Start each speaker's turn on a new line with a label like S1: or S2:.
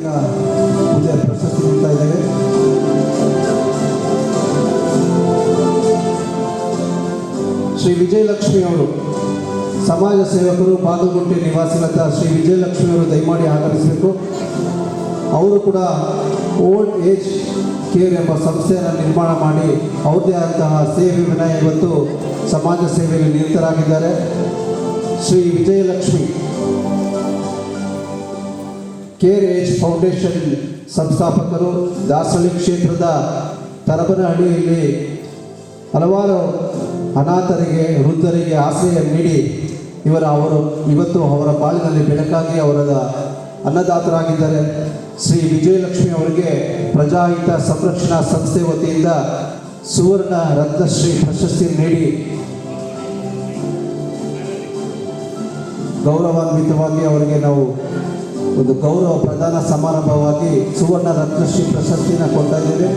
S1: ಪೂಜೆ ಪ್ರಶಸ್ತಿ ನೀಡ್ತಾ ಇದ್ದೇವೆ. ಶ್ರೀ ವಿಜಯಲಕ್ಷ್ಮಿ ಅವರು ಸಮಾಜ ಸೇವಕರು, ಬಾಗಲಕೋಟೆ ನಿವಾಸಿಗಳಾದ ಶ್ರೀ ವಿಜಯಲಕ್ಷ್ಮಿ ಅವರು ದಯಮಾಡಿ ಆಗಮಿಸಬೇಕು. ಅವರು ಕೂಡ ಓಲ್ಡ್ ಏಜ್ ಕೇರ್ ಎಂಬ ಸಂಸ್ಥೆಯನ್ನು ನಿರ್ಮಾಣ ಮಾಡಿ ಅವ್ರದ್ದೇ ಆದಂತಹ ಸೇವೆ ವಿನಯ ಇವತ್ತು ಸಮಾಜ ಸೇವೆಯಲ್ಲಿ ನಿರತರಾಗಿದ್ದಾರೆ. Shri Vijayalakshmi care age foundation ಸಂಸ್ಥಾಪಕರು. ದಾಸಹಳ್ಳಿ ಕ್ಷೇತ್ರದ ತರಬನಹಳ್ಳಿಯಲ್ಲಿ ಹಲವಾರು ಅನಾಥರಿಗೆ, ವೃದ್ಧರಿಗೆ ಆಶ್ರಯ ನೀಡಿ ಅವರು ಇವತ್ತು ಅವರ ಬಾಳಿನಲ್ಲಿ ಬೆಳಕಾಗಿ ಅವರ ಅನ್ನದಾತರಾಗಿದ್ದಾರೆ. ಶ್ರೀ ವಿಜಯಲಕ್ಷ್ಮಿ ಅವರಿಗೆ ಪ್ರಜಾಹಿತ ಸಂರಕ್ಷಣಾ ಸಂಸ್ಥೆ ವತಿಯಿಂದ ಸುವರ್ಣ ರತ್ನಶ್ರೀ ಪ್ರಶಸ್ತಿ ನೀಡಿ ಗೌರವಾನ್ವಿತವಾಗಿ ಅವರಿಗೆ ನಾವು ಒಂದು ಗೌರವ ಪ್ರದಾನ ಸಮಾರಂಭವಾಗಿ ಸುವರ್ಣ ರತ್ನಶ್ರೀ ಪ್ರಶಸ್ತಿಯನ್ನು ಕೊಡ್ತಾ ಇದ್ದೇವೆ.